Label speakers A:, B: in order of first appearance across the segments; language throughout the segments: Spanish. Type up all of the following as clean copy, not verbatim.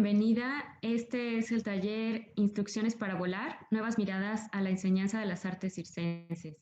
A: bienvenida. Este es el taller Instrucciones para volar, nuevas miradas a la enseñanza de las artes circenses.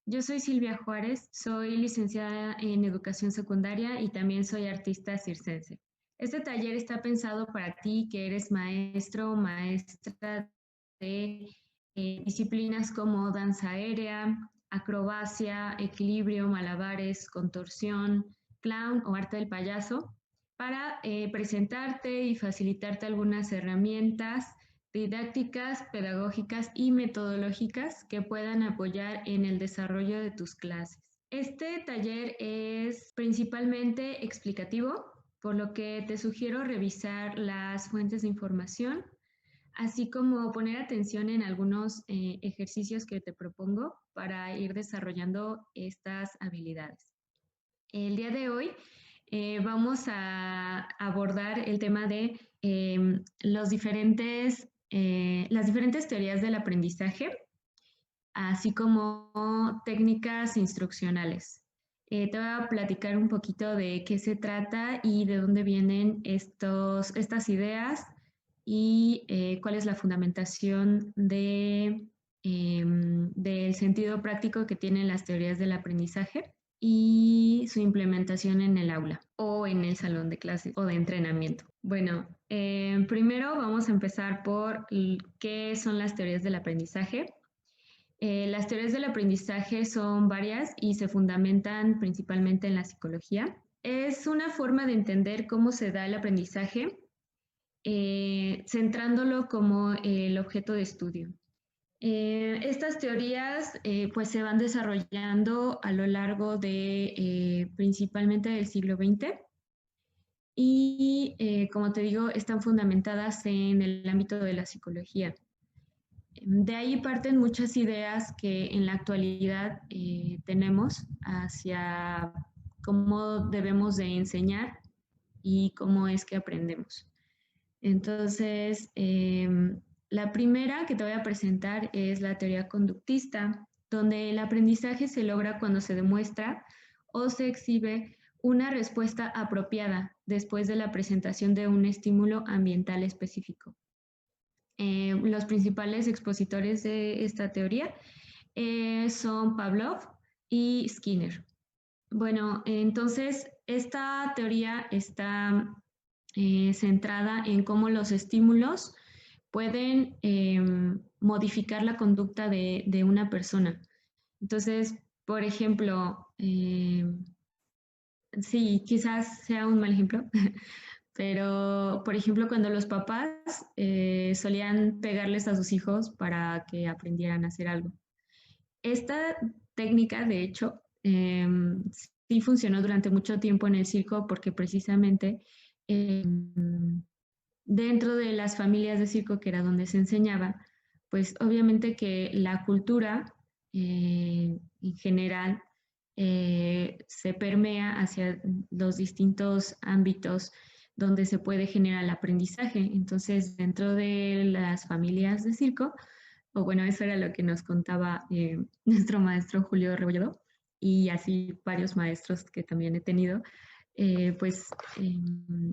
A: Yo soy Silvia Juárez, soy licenciada en educación secundaria y también soy artista circense. Este taller está pensado para ti que eres maestro o maestra de disciplinas como danza aérea, acrobacia, equilibrio, malabares, contorsión, clown o arte del payaso, para presentarte y facilitarte algunas herramientas didácticas, pedagógicas y metodológicas que puedan apoyar en el desarrollo de tus clases. Este taller es principalmente explicativo, por lo que te sugiero revisar las fuentes de información, así como poner atención en algunos ejercicios que te propongo para ir desarrollando estas habilidades. El día de hoy vamos a abordar el tema de las diferentes teorías del aprendizaje, así como técnicas instruccionales. Te voy a platicar un poquito de qué se trata y de dónde vienen estas ideas y cuál es la fundamentación del sentido práctico que tienen las teorías del aprendizaje y su implementación en el aula o en el salón de clases o de entrenamiento. Bueno, primero vamos a empezar por qué son las teorías del aprendizaje. Las teorías del aprendizaje son varias y se fundamentan principalmente en la psicología. Es una forma de entender cómo se da el aprendizaje, centrándolo como el objeto de estudio. Estas teorías pues se van desarrollando a lo largo de principalmente del siglo XX y como te digo están fundamentadas en el ámbito de la psicología. De ahí parten muchas ideas que en la actualidad tenemos hacia cómo debemos de enseñar y cómo es que aprendemos. Entonces, la primera que te voy a presentar es la teoría conductista, donde el aprendizaje se logra cuando se demuestra o se exhibe una respuesta apropiada después de la presentación de un estímulo ambiental específico. Los principales expositores de esta teoría son Pavlov y Skinner. Bueno, entonces esta teoría está centrada en cómo los estímulos pueden modificar la conducta de una persona. Entonces, por ejemplo, sí, quizás sea un mal ejemplo, pero por ejemplo, cuando los papás solían pegarles a sus hijos para que aprendieran a hacer algo. Esta técnica, de hecho, sí funcionó durante mucho tiempo en el circo porque precisamente dentro de las familias de circo, que era donde se enseñaba, pues obviamente que la cultura en general se permea hacia los distintos ámbitos donde se puede generar el aprendizaje. Entonces, dentro de las familias de circo, o bueno, eso era lo que nos contaba nuestro maestro Julio Rebolledo, y así varios maestros que también he tenido,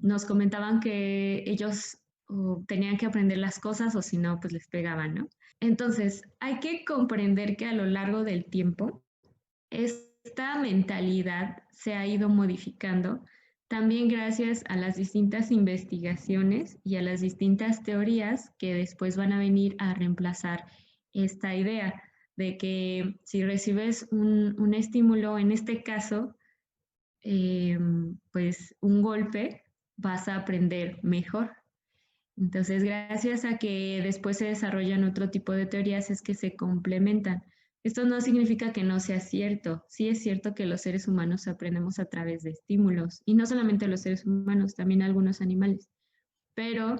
A: nos comentaban que ellos tenían que aprender las cosas o si no, pues les pegaban, ¿no? Entonces, hay que comprender que a lo largo del tiempo, esta mentalidad se ha ido modificando también gracias a las distintas investigaciones y a las distintas teorías que después van a venir a reemplazar esta idea de que si recibes un estímulo, en este caso, pues un golpe, vas a aprender mejor. Entonces, gracias a que después se desarrollan otro tipo de teorías, es que se complementan. Esto no significa que no sea cierto. Sí es cierto que los seres humanos aprendemos a través de estímulos, y no solamente los seres humanos, también algunos animales. Pero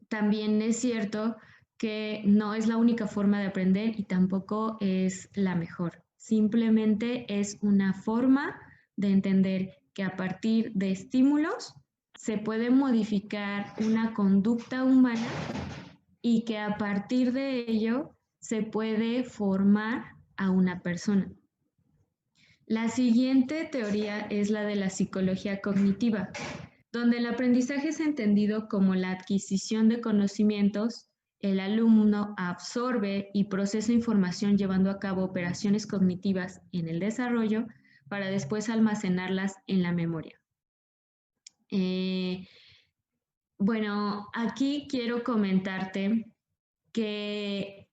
A: también es cierto que no es la única forma de aprender y tampoco es la mejor. Simplemente es una forma de entender que a partir de estímulos se puede modificar una conducta humana y que a partir de ello se puede formar a una persona. La siguiente teoría es la de la psicología cognitiva. donde el aprendizaje es entendido como la adquisición de conocimientos. El alumno absorbe y procesa información llevando a cabo operaciones cognitivas en el desarrollo para después almacenarlas en la memoria. Eh, bueno, aquí quiero comentarte que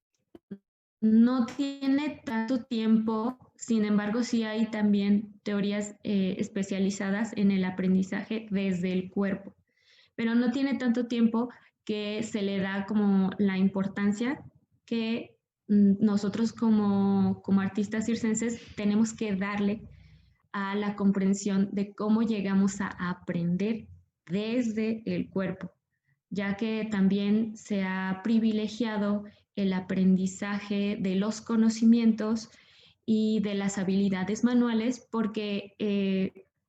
A: no tiene tanto tiempo, sin embargo, sí hay también teorías especializadas en el aprendizaje desde el cuerpo, pero no tiene tanto tiempo que se le da como la importancia que nosotros como artistas circenses tenemos que darle a la comprensión de cómo llegamos a aprender desde el cuerpo, ya que también se ha privilegiado el aprendizaje de los conocimientos y de las habilidades manuales porque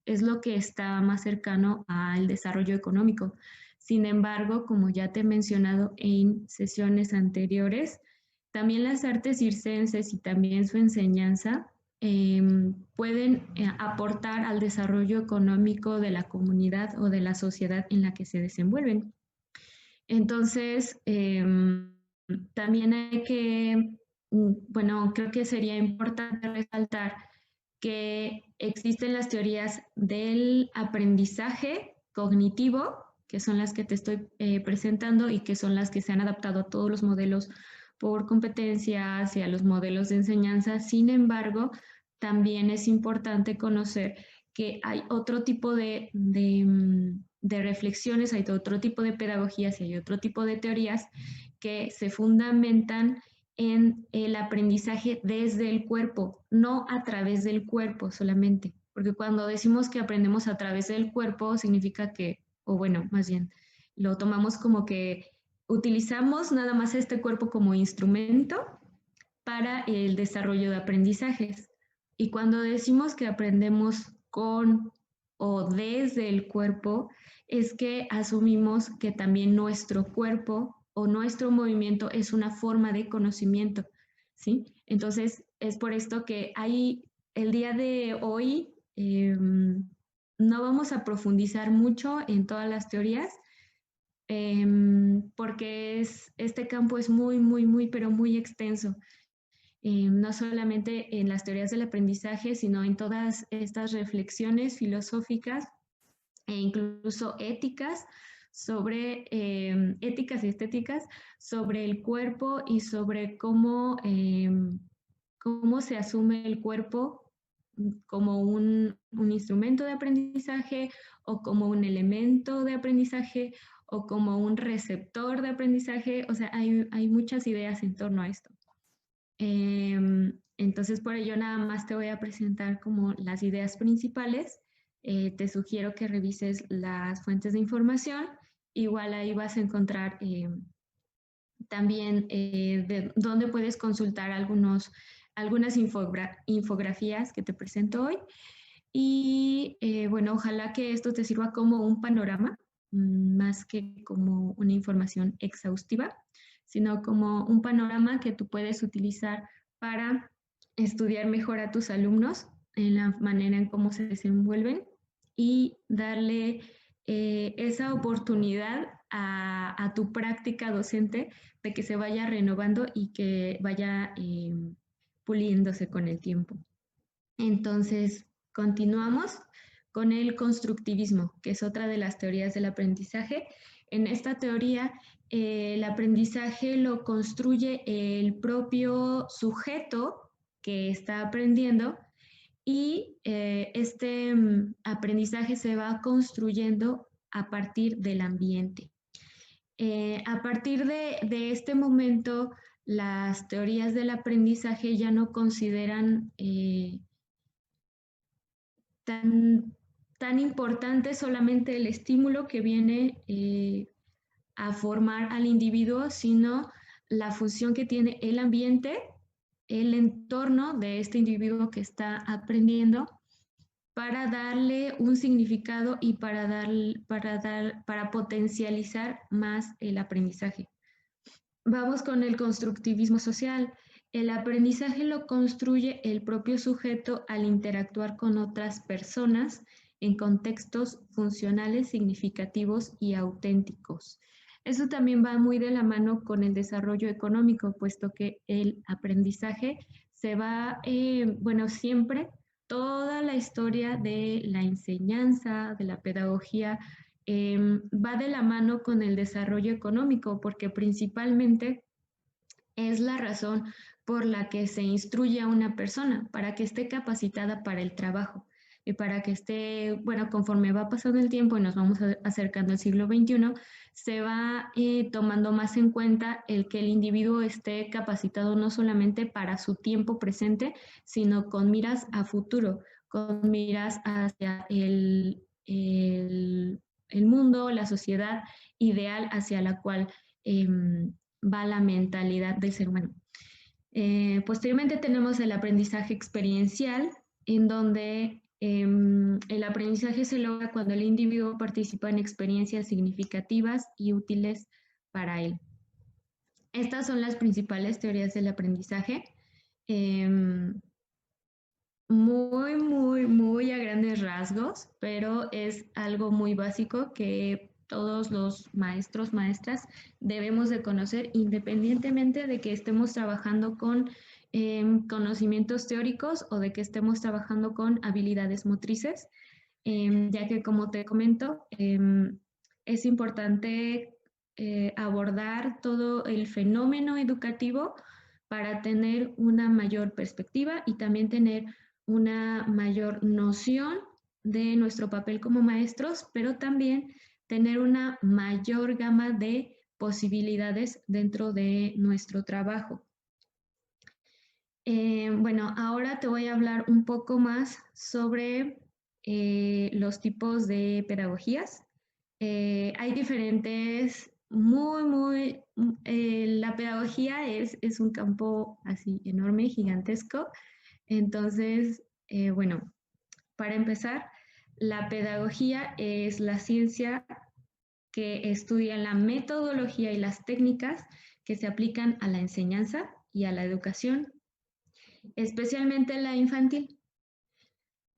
A: es lo que está más cercano al desarrollo económico. Sin embargo, como ya te he mencionado en sesiones anteriores, también las artes circenses y también su enseñanza pueden aportar al desarrollo económico de la comunidad o de la sociedad en la que se desenvuelven. Entonces, también hay que, bueno, creo que sería importante resaltar que existen las teorías del aprendizaje cognitivo, que son las que te estoy presentando y que son las que se han adaptado a todos los modelos por competencias y a los modelos de enseñanza. Sin embargo, también es importante conocer que hay otro tipo de reflexiones, hay otro tipo de pedagogías y hay otro tipo de teorías que se fundamentan en el aprendizaje desde el cuerpo, no a través del cuerpo solamente, porque cuando decimos que aprendemos a través del cuerpo significa que, o bueno, más bien, lo tomamos como que utilizamos nada más este cuerpo como instrumento para el desarrollo de aprendizajes. Y cuando decimos que aprendemos con o desde el cuerpo, es que asumimos que también nuestro cuerpo o nuestro movimiento es una forma de conocimiento, ¿sí? Entonces, es por esto que hay el día de hoy, no vamos a profundizar mucho en todas las teorías, porque este campo es muy, muy, muy, pero muy extenso. No solamente en las teorías del aprendizaje, sino en todas estas reflexiones filosóficas e incluso éticas sobre éticas y estéticas sobre el cuerpo y sobre cómo se asume el cuerpo como un instrumento de aprendizaje o como un elemento de aprendizaje o como un receptor de aprendizaje. O sea, hay muchas ideas en torno a esto. Entonces, por ello nada más te voy a presentar como las ideas principales. Te sugiero que revises las fuentes de información. Igual ahí vas a encontrar también de dónde puedes consultar algunas infografías que te presento hoy. Y bueno, ojalá que esto te sirva como un panorama, más que como una información exhaustiva, sino como un panorama que tú puedes utilizar para estudiar mejor a tus alumnos en la manera en cómo se desenvuelven y darle esa oportunidad a tu práctica docente de que se vaya renovando y que vaya puliéndose con el tiempo. Entonces, continuamos con el constructivismo, que es otra de las teorías del aprendizaje. En esta teoría, el aprendizaje lo construye el propio sujeto que está aprendiendo y este aprendizaje se va construyendo a partir del ambiente. A partir de este momento, las teorías del aprendizaje ya no consideran tan importante solamente el estímulo que viene a formar al individuo, sino la función que tiene el ambiente, el entorno de este individuo que está aprendiendo para darle un significado y para potencializar más el aprendizaje. Vamos con el constructivismo social. El aprendizaje lo construye el propio sujeto al interactuar con otras personas en contextos funcionales, significativos y auténticos. Eso también va muy de la mano con el desarrollo económico, puesto que el aprendizaje se va, bueno, siempre toda la historia de la enseñanza, de la pedagogía, va de la mano con el desarrollo económico, porque principalmente es la razón por la que se instruye a una persona, para que esté capacitada para el trabajo y para que esté, bueno, conforme va pasando el tiempo y nos vamos acercando al siglo XXI, se va tomando más en cuenta el que el individuo esté capacitado no solamente para su tiempo presente, sino con miras a futuro, con miras hacia el mundo, la sociedad ideal hacia la cual va la mentalidad del ser humano. Posteriormente tenemos el aprendizaje experiencial, en donde el aprendizaje se logra cuando el individuo participa en experiencias significativas y útiles para él. Estas son las principales teorías del aprendizaje. Muy a grandes rasgos, pero es algo muy básico que todos los maestros, maestras debemos de conocer independientemente de que estemos trabajando con conocimientos teóricos o de que estemos trabajando con habilidades motrices, ya que como te comento, es importante abordar todo el fenómeno educativo para tener una mayor perspectiva y también tener una mayor noción de nuestro papel como maestros, pero también tener una mayor gama de posibilidades dentro de nuestro trabajo. Bueno, ahora te voy a hablar un poco más sobre los tipos de pedagogías. Hay diferentes, la pedagogía es un campo así enorme, gigantesco. Entonces, bueno, para empezar, la pedagogía es la ciencia que estudia la metodología y las técnicas que se aplican a la enseñanza y a la educación, especialmente la infantil.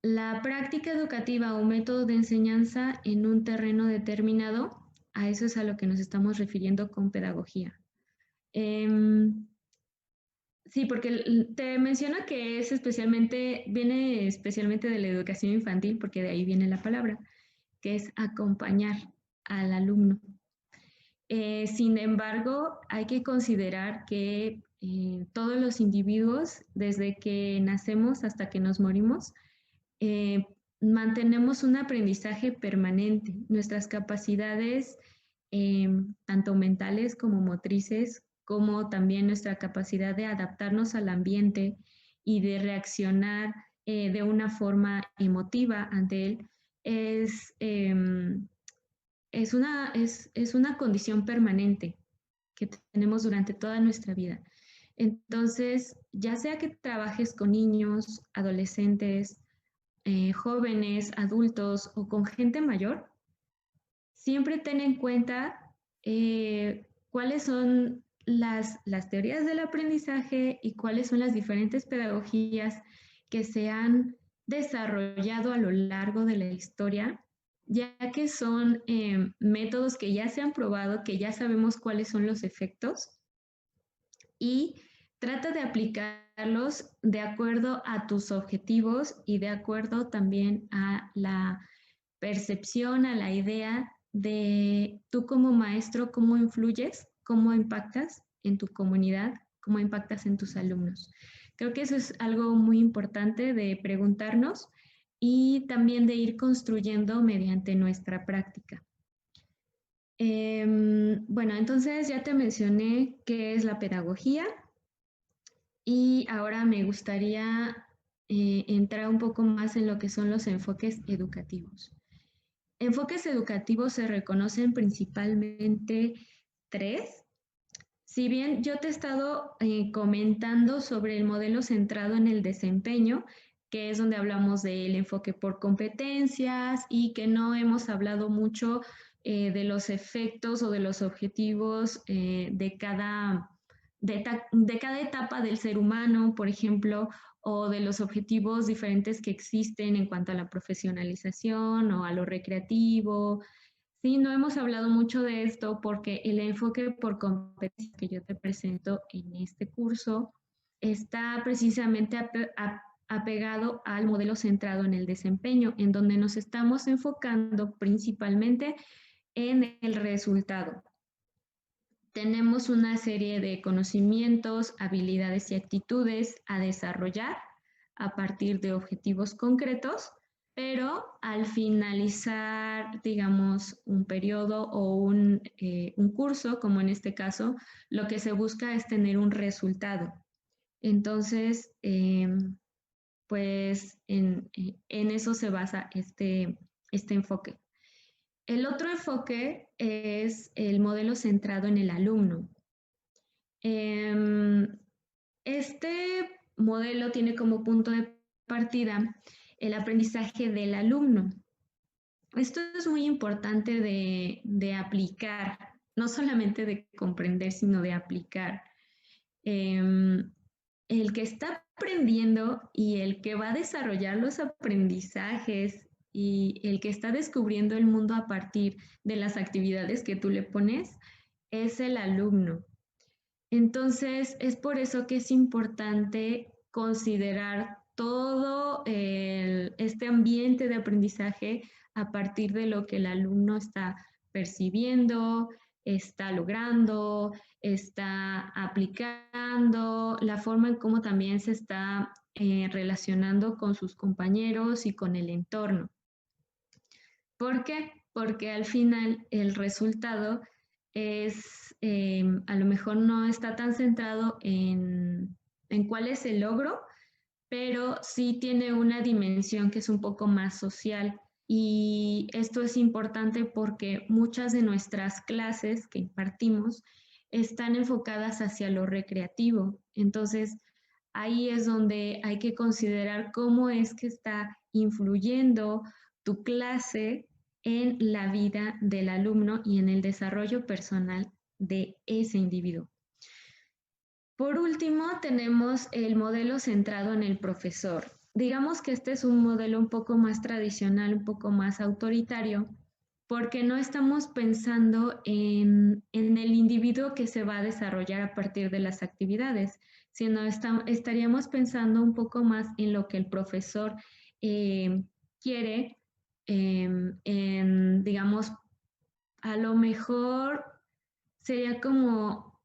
A: La práctica educativa o método de enseñanza en un terreno determinado, a eso es a lo que nos estamos refiriendo con pedagogía. Sí, porque te menciono que es viene especialmente de la educación infantil, porque de ahí viene la palabra, que es acompañar al alumno. Sin embargo, hay que considerar que todos los individuos, desde que nacemos hasta que nos morimos, eh, mantenemos un aprendizaje permanente. Nuestras capacidades, tanto mentales como motrices, como también nuestra capacidad de adaptarnos al ambiente y de reaccionar de una forma emotiva ante él, es, es una condición permanente que tenemos durante toda nuestra vida. Entonces, ya sea que trabajes con niños, adolescentes, jóvenes, adultos o con gente mayor, siempre ten en cuenta cuáles son las teorías del aprendizaje y cuáles son las diferentes pedagogías que se han desarrollado a lo largo de la historia, ya que son métodos que ya se han probado, que ya sabemos cuáles son los efectos y trata de aplicarlos de acuerdo a tus objetivos y de acuerdo también a la percepción, a la idea de tú como maestro, cómo influyes, cómo impactas en tu comunidad, cómo impactas en tus alumnos. Creo que eso es algo muy importante de preguntarnos y también de ir construyendo mediante nuestra práctica. Bueno, entonces ya te mencioné qué es la pedagogía y ahora me gustaría entrar un poco más en lo que son los enfoques educativos. Enfoques educativos se reconocen principalmente tres. Si bien yo te he estado comentando sobre el modelo centrado en el desempeño, que es donde hablamos del enfoque por competencias y que no hemos hablado mucho de los efectos o de los objetivos de cada etapa del ser humano, por ejemplo, o de los objetivos diferentes que existen en cuanto a la profesionalización o a lo recreativo. Sí, no hemos hablado mucho de esto porque el enfoque por competencia que yo te presento en este curso está precisamente apegado al modelo centrado en el desempeño, en donde nos estamos enfocando principalmente en el resultado. Tenemos una serie de conocimientos, habilidades y actitudes a desarrollar a partir de objetivos concretos, pero al finalizar, digamos, un periodo o un curso, como en este caso, lo que se busca es tener un resultado. Entonces, pues en eso se basa este enfoque. El otro enfoque es el modelo centrado en el alumno. Este modelo tiene como punto de partida el aprendizaje del alumno. Esto es muy importante de aplicar, no solamente de comprender, sino de aplicar. El que está aprendiendo y el que va a desarrollar los aprendizajes y el que está descubriendo el mundo a partir de las actividades que tú le pones es el alumno. Entonces, es por eso que es importante considerar todo este ambiente de aprendizaje a partir de lo que el alumno está percibiendo, está logrando, está aplicando, la forma en cómo también se está relacionando con sus compañeros y con el entorno. ¿Por qué? Porque al final el resultado es, a lo mejor no está tan centrado en cuál es el logro, pero sí tiene una dimensión que es un poco más social. Y esto es importante porque muchas de nuestras clases que impartimos están enfocadas hacia lo recreativo. Entonces, ahí es donde hay que considerar cómo es que está influyendo tu clase en la vida del alumno y en el desarrollo personal de ese individuo. Por último, tenemos el modelo centrado en el profesor. Digamos que este es un modelo un poco más tradicional, un poco más autoritario, porque no estamos pensando en el individuo que se va a desarrollar a partir de las actividades, sino estaríamos pensando un poco más en lo que el profesor quiere, digamos, a lo mejor sería como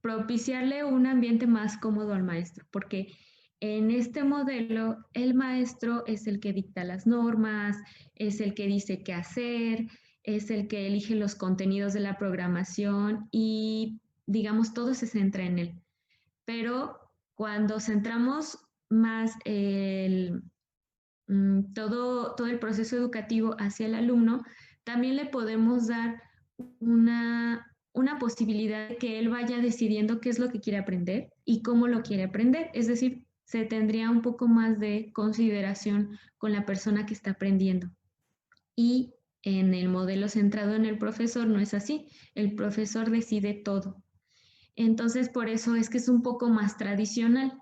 A: propiciarle un ambiente más cómodo al maestro, porque en este modelo el maestro es el que dicta las normas, es el que dice qué hacer, es el que elige los contenidos de la programación y digamos todo se centra en él. Pero cuando centramos más todo el proceso educativo hacia el alumno, también le podemos dar una posibilidad de que él vaya decidiendo qué es lo que quiere aprender y cómo lo quiere aprender. Es decir, se tendría un poco más de consideración con la persona que está aprendiendo. Y en el modelo centrado en el profesor no es así. El profesor decide todo. Entonces, por eso es que es un poco más tradicional.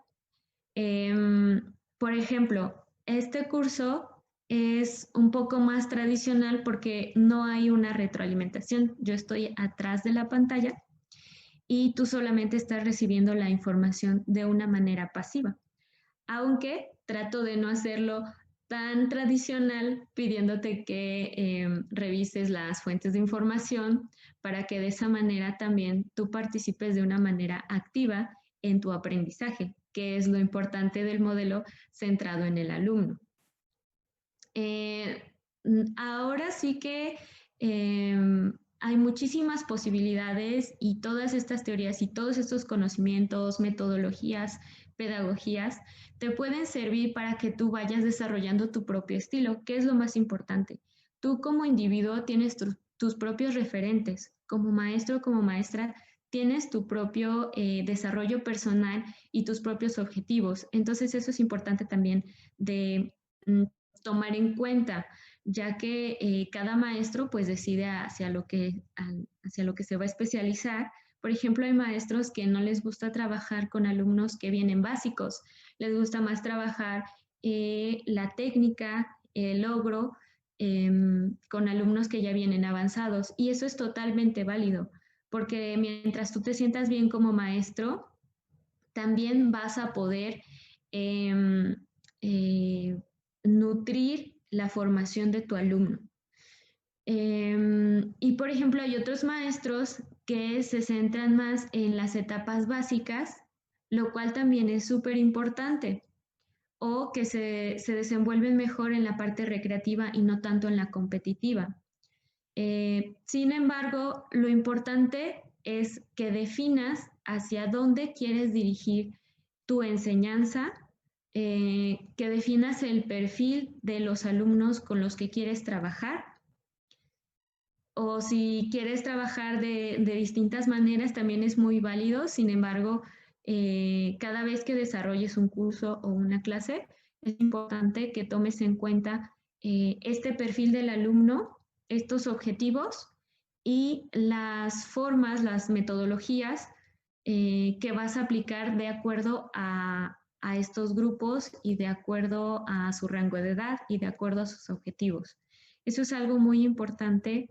A: Por ejemplo, este curso es un poco más tradicional porque no hay una retroalimentación. Yo estoy atrás de la pantalla y tú solamente estás recibiendo la información de una manera pasiva. Aunque trato de no hacerlo tan tradicional pidiéndote que revises las fuentes de información para que de esa manera también tú participes de una manera activa en tu aprendizaje, que es lo importante del modelo centrado en el alumno. Ahora sí que hay muchísimas posibilidades y todas estas teorías y todos estos conocimientos, metodologías, pedagogías, te pueden servir para que tú vayas desarrollando tu propio estilo, que es lo más importante. Tú como individuo tienes tus propios referentes, como maestro, como maestra, tienes tu propio desarrollo personal y tus propios objetivos. Entonces eso es importante también de tomar en cuenta, ya que cada maestro pues decide hacia lo que se va a especializar, Por ejemplo, hay maestros que no les gusta trabajar con alumnos que vienen básicos, les gusta más trabajar la técnica, el logro, con alumnos que ya vienen avanzados. Y eso es totalmente válido, porque mientras tú te sientas bien como maestro, también vas a poder eh, eh, nutrir la formación de tu alumno. Y por ejemplo, hay otros maestros que se centran más en las etapas básicas, lo cual también es súper importante, o que se desenvuelven mejor en la parte recreativa y no tanto en la competitiva. Sin embargo, lo importante es que definas hacia dónde quieres dirigir tu enseñanza, que definas el perfil de los alumnos con los que quieres trabajar, o si quieres trabajar de distintas maneras también es muy válido. Sin embargo, cada vez que desarrolles un curso o una clase, es importante que tomes en cuenta este perfil del alumno, estos objetivos y las formas, las metodologías que vas a aplicar de acuerdo a estos grupos y de acuerdo a su rango de edad y de acuerdo a sus objetivos. Eso es algo muy importante,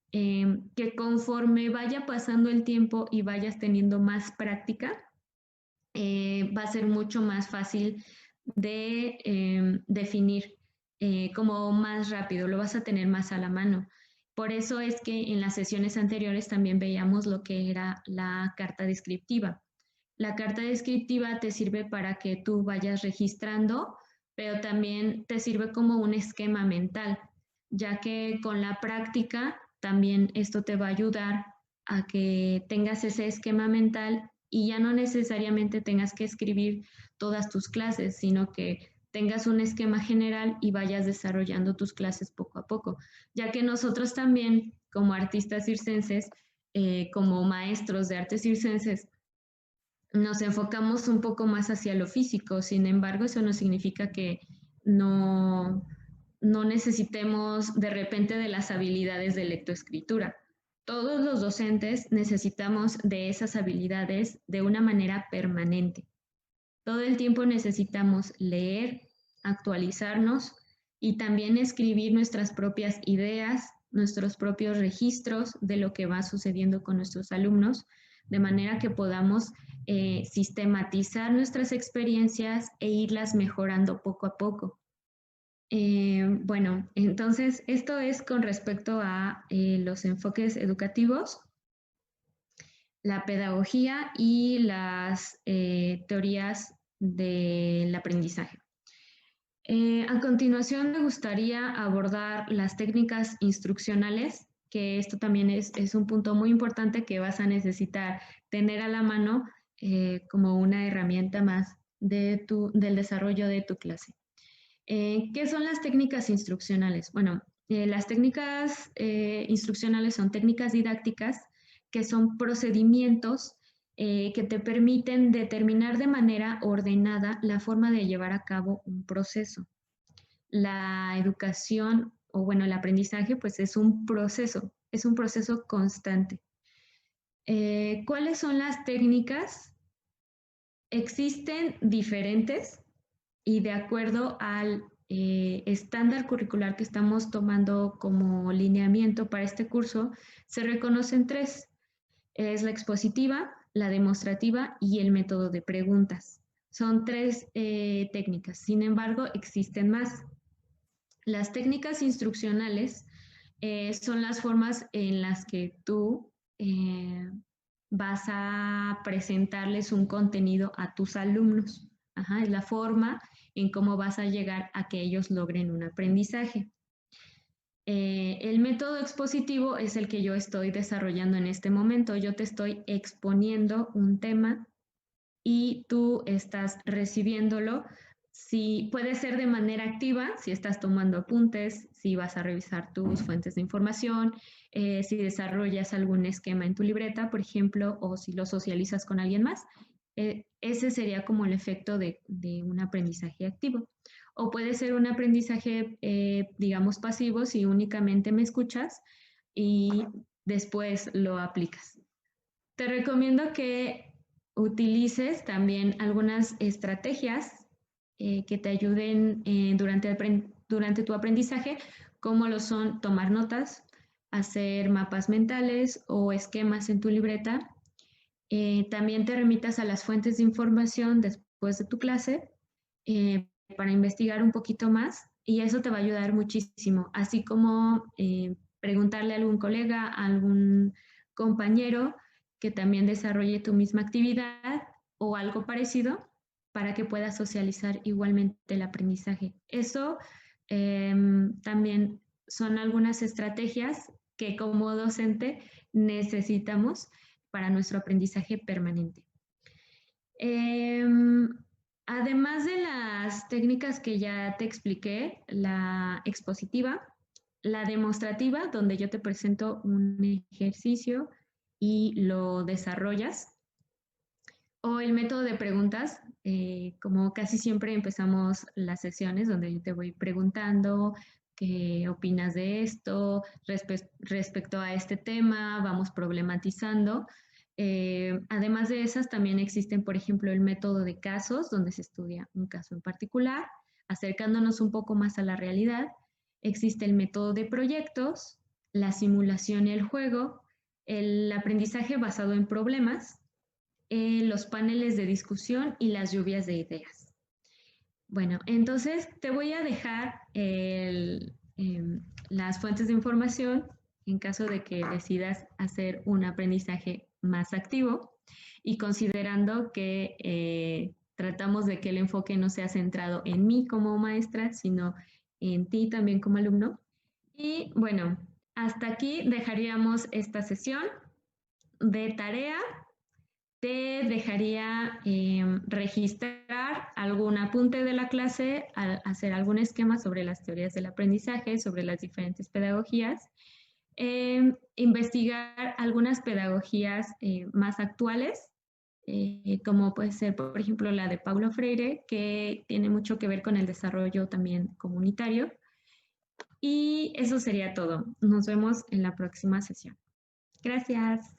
A: que conforme vaya pasando el tiempo y vayas teniendo más práctica, va a ser mucho más fácil de definir, como más rápido, lo vas a tener más a la mano. Por eso es que en las sesiones anteriores también veíamos lo que era la carta descriptiva. La carta descriptiva te sirve para que tú vayas registrando, pero también te sirve como un esquema mental, ya que con la práctica también esto te va a ayudar a que tengas ese esquema mental y ya no necesariamente tengas que escribir todas tus clases, sino que tengas un esquema general y vayas desarrollando tus clases poco a poco, ya que nosotros también, como artistas circenses, como maestros de artes circenses, nos enfocamos un poco más hacia lo físico. Sin embargo, eso no significa que no, no necesitemos de repente de las habilidades de lectoescritura. Todos los docentes necesitamos de esas habilidades de una manera permanente. Todo el tiempo necesitamos leer, actualizarnos y también escribir nuestras propias ideas, nuestros propios registros de lo que va sucediendo con nuestros alumnos, de manera que podamos sistematizar nuestras experiencias e irlas mejorando poco a poco. Bueno, entonces esto es con respecto a los enfoques educativos, la pedagogía y las teorías del aprendizaje. A continuación me gustaría abordar las técnicas instruccionales, que esto también es un punto muy importante que vas a necesitar tener a la mano como una herramienta más del desarrollo de tu clase. ¿Qué son las técnicas instruccionales? Bueno, las técnicas instruccionales son técnicas didácticas que son procedimientos que te permiten determinar de manera ordenada la forma de llevar a cabo un proceso. La educación, o bueno, el aprendizaje, pues es un proceso constante. ¿Cuáles son las técnicas? Existen diferentes y de acuerdo al estándar curricular que estamos tomando como lineamiento para este curso, se reconocen tres. Es la expositiva, la demostrativa y el método de preguntas. Son tres técnicas, sin embargo, existen más. Las técnicas instruccionales son las formas en las que tú vas a presentarles un contenido a tus alumnos. Ajá, es la forma en cómo vas a llegar a que ellos logren un aprendizaje. El método expositivo es el que yo estoy desarrollando en este momento. Yo te estoy exponiendo un tema y tú estás recibiéndolo. Si puede ser de manera activa, si estás tomando apuntes, si vas a revisar tus fuentes de información, si desarrollas algún esquema en tu libreta, por ejemplo, o si lo socializas con alguien más. Ese sería como el efecto de un aprendizaje activo. O puede ser un aprendizaje, digamos, pasivo, si únicamente me escuchas y después lo aplicas. Te recomiendo que utilices también algunas estrategias que te ayuden durante tu aprendizaje, como lo son tomar notas, hacer mapas mentales o esquemas en tu libreta. También te remitas a las fuentes de información después de tu clase para investigar un poquito más y eso te va a ayudar muchísimo, así como preguntarle a algún colega, a algún compañero que también desarrolle tu misma actividad o algo parecido para que puedas socializar igualmente el aprendizaje. Eso también son algunas estrategias que como docente necesitamos para nuestro aprendizaje permanente. Eh, Además de las técnicas que ya te expliqué, la expositiva, la demostrativa, donde yo te presento un ejercicio y lo desarrollas, o el método de preguntas, como casi siempre empezamos las sesiones donde yo te voy preguntando qué opinas de esto, respecto a este tema, vamos problematizando. Además de esas, también existen, por ejemplo, el método de casos, donde se estudia un caso en particular, acercándonos un poco más a la realidad. Existe el método de proyectos, la simulación y el juego, el aprendizaje basado en problemas, los paneles de discusión y las lluvias de ideas. Bueno, entonces te voy a dejar las fuentes de información en caso de que decidas hacer un aprendizaje más activo y considerando que tratamos de que el enfoque no sea centrado en mí como maestra, sino en ti también como alumno. Y bueno, hasta aquí dejaríamos esta sesión de tarea. Te dejaría registrar algún apunte de la clase, hacer algún esquema sobre las teorías del aprendizaje, sobre las diferentes pedagogías, investigar algunas pedagogías más actuales, como puede ser, por ejemplo, la de Paulo Freire, que tiene mucho que ver con el desarrollo también comunitario. Y eso sería todo. Nos vemos en la próxima sesión. Gracias.